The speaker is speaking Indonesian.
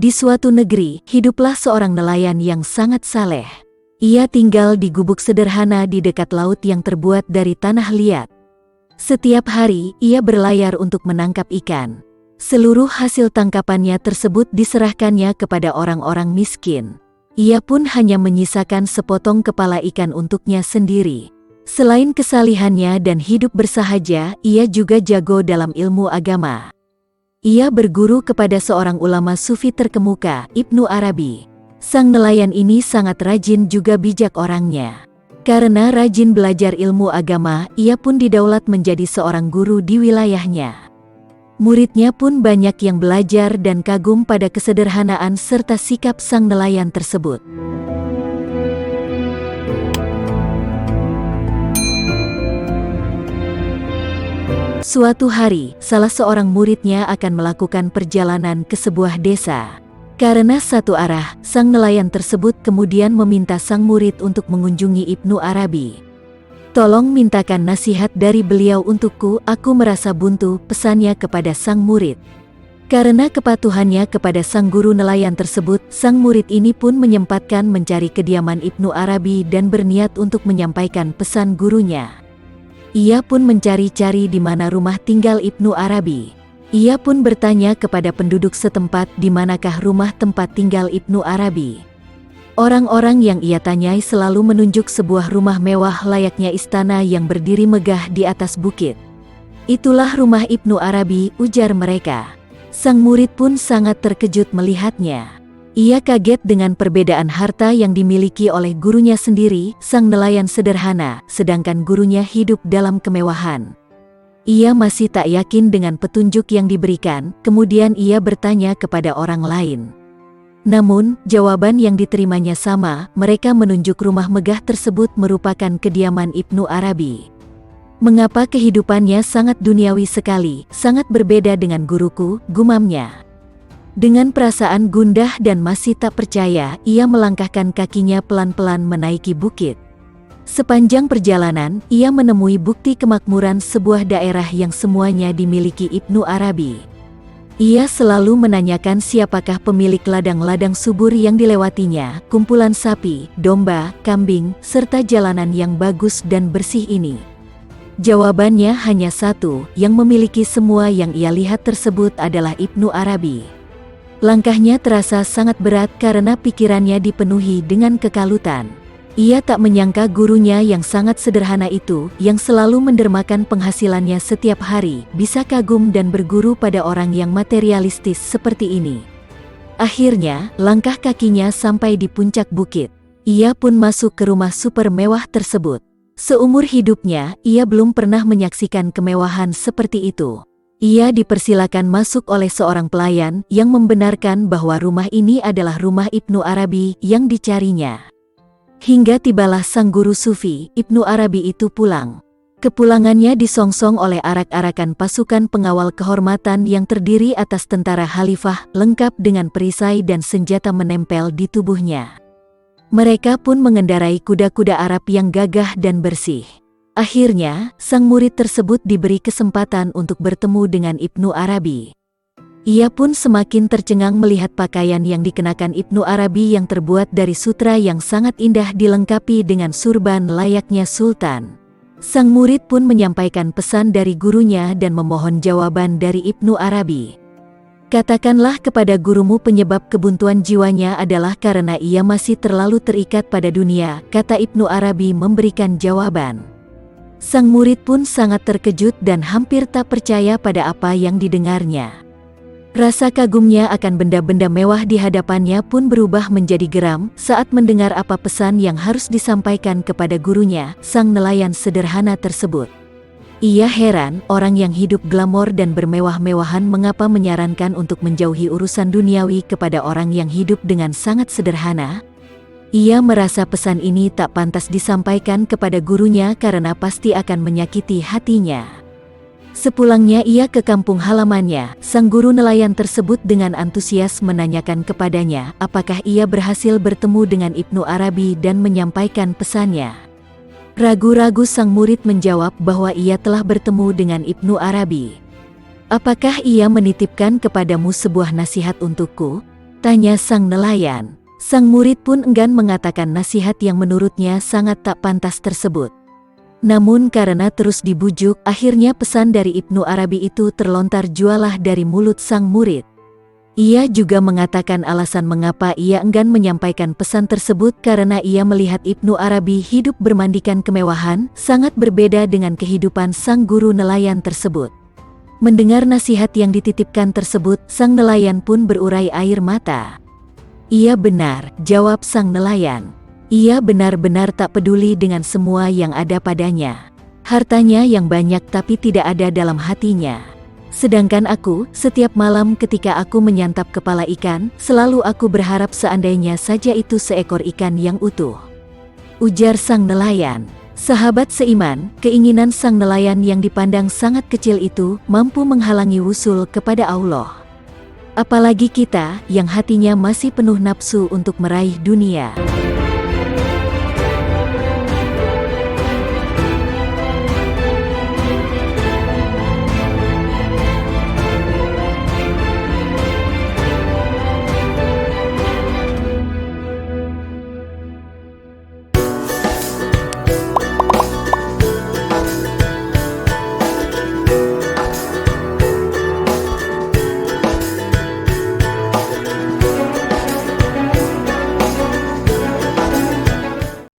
Di suatu negeri, hiduplah seorang nelayan yang sangat saleh. Ia tinggal di gubuk sederhana di dekat laut yang terbuat dari tanah liat. Setiap hari, ia berlayar untuk menangkap ikan. Seluruh hasil tangkapannya tersebut diserahkannya kepada orang-orang miskin. Ia pun hanya menyisakan sepotong kepala ikan untuknya sendiri. Selain kesalihannya dan hidup bersahaja, ia juga jago dalam ilmu agama. Ia berguru kepada seorang ulama sufi terkemuka, Ibnu Arabi. Sang nelayan ini sangat rajin juga bijak orangnya. Karena rajin belajar ilmu agama, ia pun didaulat menjadi seorang guru di wilayahnya. Muridnya pun banyak yang belajar dan kagum pada kesederhanaan serta sikap sang nelayan tersebut. Suatu hari, salah seorang muridnya akan melakukan perjalanan ke sebuah desa. Karena satu arah, sang nelayan tersebut kemudian meminta sang murid untuk mengunjungi Ibnu Arabi. "Tolong mintakan nasihat dari beliau untukku, aku merasa buntu," pesannya kepada sang murid. Karena kepatuhannya kepada sang guru nelayan tersebut, sang murid ini pun menyempatkan mencari kediaman Ibnu Arabi dan berniat untuk menyampaikan pesan gurunya. Ia pun mencari-cari di mana rumah tinggal Ibnu Arabi. Ia pun bertanya kepada penduduk setempat di manakah rumah tempat tinggal Ibnu Arabi. Orang-orang yang ia tanyai selalu menunjuk sebuah rumah mewah layaknya istana yang berdiri megah di atas bukit. "Itulah rumah Ibnu Arabi," ujar mereka. Sang murid pun sangat terkejut melihatnya. Ia kaget dengan perbedaan harta yang dimiliki oleh gurunya sendiri, sang nelayan sederhana, sedangkan gurunya hidup dalam kemewahan. Ia masih tak yakin dengan petunjuk yang diberikan, kemudian ia bertanya kepada orang lain. Namun, jawaban yang diterimanya sama, mereka menunjuk rumah megah tersebut merupakan kediaman Ibnu Arabi. "Mengapa kehidupannya sangat duniawi sekali, sangat berbeda dengan guruku," gumamnya. Dengan perasaan gundah dan masih tak percaya, ia melangkahkan kakinya pelan-pelan menaiki bukit. Sepanjang perjalanan, ia menemui bukti kemakmuran sebuah daerah yang semuanya dimiliki Ibnu Arabi. Ia selalu menanyakan siapakah pemilik ladang-ladang subur yang dilewatinya, kumpulan sapi, domba, kambing, serta jalanan yang bagus dan bersih ini. Jawabannya hanya satu, yang memiliki semua yang ia lihat tersebut adalah Ibnu Arabi. Langkahnya terasa sangat berat karena pikirannya dipenuhi dengan kekalutan. Ia tak menyangka gurunya yang sangat sederhana itu, yang selalu mendermakan penghasilannya setiap hari, bisa kagum dan berguru pada orang yang materialistis seperti ini. Akhirnya, langkah kakinya sampai di puncak bukit. Ia pun masuk ke rumah super mewah tersebut. Seumur hidupnya, ia belum pernah menyaksikan kemewahan seperti itu. Ia dipersilakan masuk oleh seorang pelayan yang membenarkan bahwa rumah ini adalah rumah Ibnu Arabi yang dicarinya. Hingga tibalah sang guru sufi, Ibnu Arabi itu pulang. Kepulangannya disongsong oleh arak-arakan pasukan pengawal kehormatan yang terdiri atas tentara khalifah, lengkap dengan perisai dan senjata menempel di tubuhnya. Mereka pun mengendarai kuda-kuda Arab yang gagah dan bersih. Akhirnya, sang murid tersebut diberi kesempatan untuk bertemu dengan Ibnu Arabi. Ia pun semakin tercengang melihat pakaian yang dikenakan Ibnu Arabi yang terbuat dari sutra yang sangat indah dilengkapi dengan surban layaknya sultan. Sang murid pun menyampaikan pesan dari gurunya dan memohon jawaban dari Ibnu Arabi. "Katakanlah kepada gurumu penyebab kebuntuan jiwanya adalah karena ia masih terlalu terikat pada dunia," kata Ibnu Arabi memberikan jawaban. Sang murid pun sangat terkejut dan hampir tak percaya pada apa yang didengarnya. Rasa kagumnya akan benda-benda mewah di hadapannya pun berubah menjadi geram saat mendengar apa pesan yang harus disampaikan kepada gurunya, sang nelayan sederhana tersebut. Ia heran, orang yang hidup glamor dan bermewah-mewahan mengapa menyarankan untuk menjauhi urusan duniawi kepada orang yang hidup dengan sangat sederhana. Ia merasa pesan ini tak pantas disampaikan kepada gurunya karena pasti akan menyakiti hatinya. Sepulangnya ia ke kampung halamannya, sang guru nelayan tersebut dengan antusias menanyakan kepadanya apakah ia berhasil bertemu dengan Ibnu Arabi dan menyampaikan pesannya. Ragu-ragu sang murid menjawab bahwa ia telah bertemu dengan Ibnu Arabi. "Apakah ia menitipkan kepadamu sebuah nasihat untukku?" tanya sang nelayan. Sang murid pun enggan mengatakan nasihat yang menurutnya sangat tak pantas tersebut. Namun karena terus dibujuk, akhirnya pesan dari Ibnu Arabi itu terlontar jualah dari mulut sang murid. Ia juga mengatakan alasan mengapa ia enggan menyampaikan pesan tersebut karena ia melihat Ibnu Arabi hidup bermandikan kemewahan, sangat berbeda dengan kehidupan sang guru nelayan tersebut. Mendengar nasihat yang dititipkan tersebut, sang nelayan pun berurai air mata. Iya benar, jawab sang nelayan. Ia benar-benar tak peduli dengan semua yang ada padanya. Hartanya yang banyak tapi tidak ada dalam hatinya. Sedangkan aku, setiap malam ketika aku menyantap kepala ikan, selalu aku berharap seandainya saja itu seekor ikan yang utuh. Ujar sang nelayan. Sahabat seiman, keinginan sang nelayan yang dipandang sangat kecil itu mampu menghalangi wusul kepada Allah. Apalagi kita yang hatinya masih penuh nafsu untuk meraih dunia.